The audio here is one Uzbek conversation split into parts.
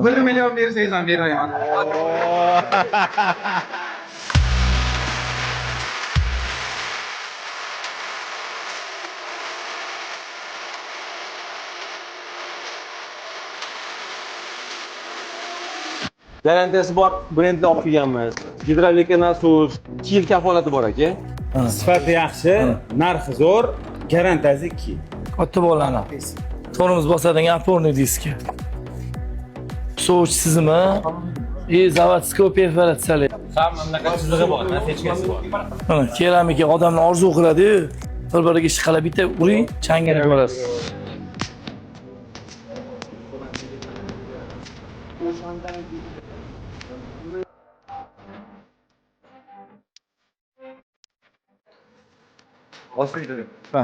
1 million bersangiz ham beraman. Garantiyasi bor brendni olib kelganmiz. Gidravlika nasos, 2 yil kafolati bor aka. Sifati yaxshi, narxi zo'r, garantiyasi 2 yil. Katta bo'lani. Tormoz bosadigan oporniy diski. Sovich tizimi, zavodskiy perforatsiyali. Hamma chizig'i bor, natijasi bor. Mana keramika odamni orzu qiladi-yu. Bir-biriga ishqalab bitta uring, changini ko'rasiz.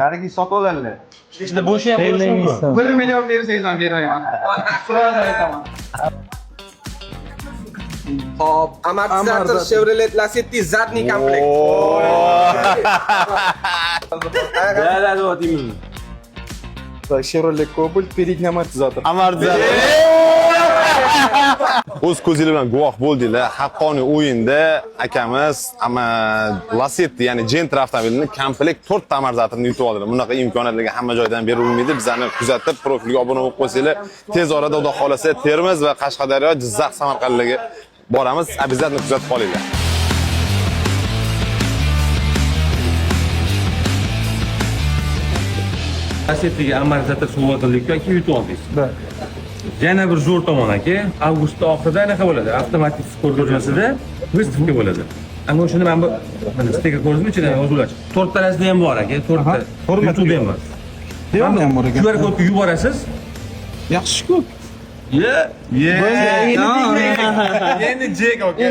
Narigi sotib olganlar. Ichida bo'shi ham bo'lishi mumkin. 1 million bersangiz ham beraman. Sirada aytaman. Hop, amortizator Chevrolet Lacetti задний komplekt. Да, вот именно. Chevrolet Cobalt, передний amortizator. O'z ko'zinglar bilan guvoh bo'ldinglar. Haqqoniy o'yinda akamiz ama Lacetti, ya'ni Gentra avtomobilini komplekt 4 ta amortizatorni yutib oldilar. Bunaqa imkoniyatlarga hamma joydan berilmaydi. Bizlarni kuzatib, profilga obuna bo'lib qo'ysanglar, tez orada Xudo xolasa Termiz va Qashqadaryo, Jizzax, Samarqandlarga boramiz. Обязательно kuzatib qolinglar. Lasettiga amortizator suvotildikdan keyin yutib oldingiz. Yana bir zo'r tomon aka, avgustda oxirida anaqa bo'ladi. Avtomatik skor ko'rmasida выставка bo'ladi. Ana o'shani men bu mana stiker ko'rdingmi ichida yozuvlar. 4 talasida ham bor aka, 4 ta. YouTube'da ham bor. Devamli ham bor ekan. QR kodni yuborasiz. Yaxshi-ku. Endi jek aka.